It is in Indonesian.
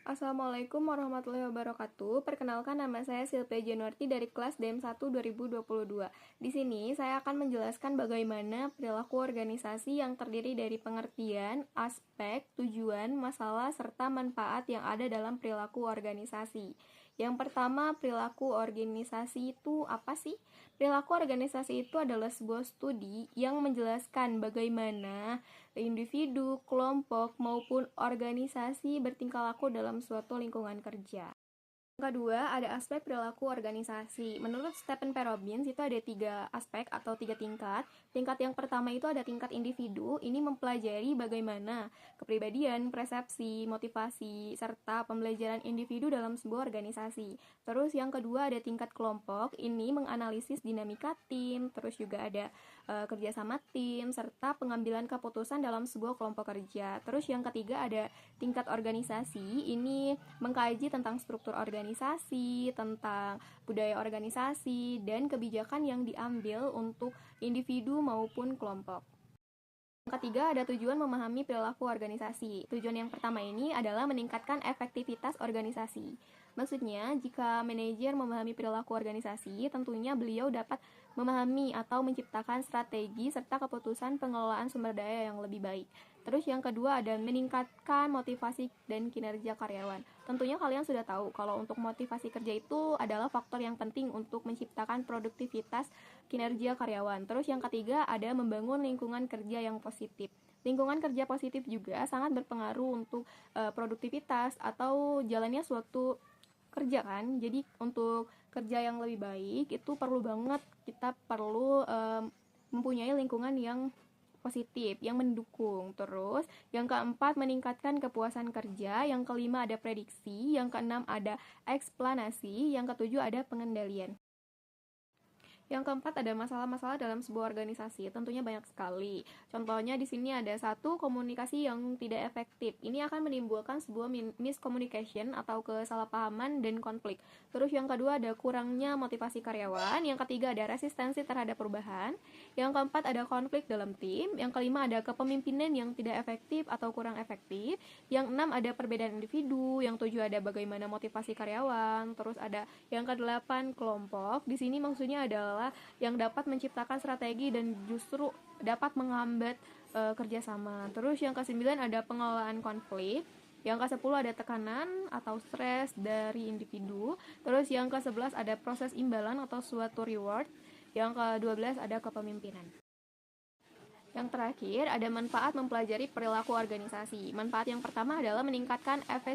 Assalamualaikum warahmatullahi wabarakatuh. Perkenalkan, nama saya Silvia Januarti dari kelas DM1 2022. Di sini saya akan menjelaskan bagaimana perilaku organisasi yang terdiri dari pengertian, aspek, tujuan, masalah, serta manfaat yang ada dalam perilaku organisasi. Yang pertama, perilaku organisasi itu apa sih? Perilaku organisasi itu adalah sebuah studi yang menjelaskan bagaimana individu, kelompok, maupun organisasi bertingkah laku dalam suatu lingkungan kerja. Yang kedua, ada aspek perilaku organisasi. Menurut Stephen P. Robbins, itu ada 3 aspek atau 3 tingkat. Tingkat yang pertama itu ada tingkat individu. Ini mempelajari bagaimana kepribadian, persepsi, motivasi, serta pembelajaran individu dalam sebuah organisasi. Terus yang kedua ada tingkat kelompok. Ini menganalisis dinamika tim, terus juga ada kerjasama tim, serta pengambilan keputusan dalam sebuah kelompok kerja. Terus yang ketiga ada tingkat organisasi. Ini mengkaji tentang struktur organisasi, tentang budaya organisasi, dan kebijakan yang diambil untuk individu maupun kelompok. Yang ketiga ada tujuan memahami perilaku organisasi. Tujuan yang pertama ini adalah meningkatkan efektivitas organisasi. Maksudnya, jika manajer memahami perilaku organisasi, tentunya beliau dapat memahami atau menciptakan strategi serta keputusan pengelolaan sumber daya yang lebih baik. Terus yang kedua ada meningkatkan motivasi dan kinerja karyawan. Tentunya kalian sudah tahu kalau untuk motivasi kerja itu adalah faktor yang penting untuk menciptakan produktivitas kinerja karyawan. Terus yang ketiga ada membangun lingkungan kerja yang positif. Lingkungan kerja positif juga sangat berpengaruh untuk produktivitas atau jalannya suatu kerja kan. Jadi untuk kerja yang lebih baik itu perlu banget kita perlu mempunyai lingkungan yang positif, yang mendukung. Terus, yang keempat meningkatkan kepuasan kerja, yang kelima ada prediksi, yang keenam ada eksplanasi, yang ketujuh ada pengendalian. Yang keempat ada masalah-masalah dalam sebuah organisasi, tentunya banyak sekali. Contohnya di sini ada satu, komunikasi yang tidak efektif. Ini akan menimbulkan sebuah miscommunication atau kesalahpahaman dan konflik. Terus yang kedua ada kurangnya motivasi karyawan. Yang ketiga ada resistensi terhadap perubahan. Yang keempat ada konflik dalam tim. Yang kelima ada kepemimpinan yang tidak efektif atau kurang efektif. Yang enam ada perbedaan individu. Yang tujuh ada bagaimana motivasi karyawan. Terus ada yang kedelapan kelompok. Di sini maksudnya adalah yang dapat menciptakan strategi dan justru dapat menghambat kerjasama. Terus yang ke-9 ada pengelolaan konflik. Yang ke-10 ada tekanan atau stres dari individu. Terus yang ke-11 ada proses imbalan atau suatu reward. Yang ke-12 ada kepemimpinan. Yang terakhir ada manfaat mempelajari perilaku organisasi. Manfaat yang pertama adalah meningkatkan efisiensi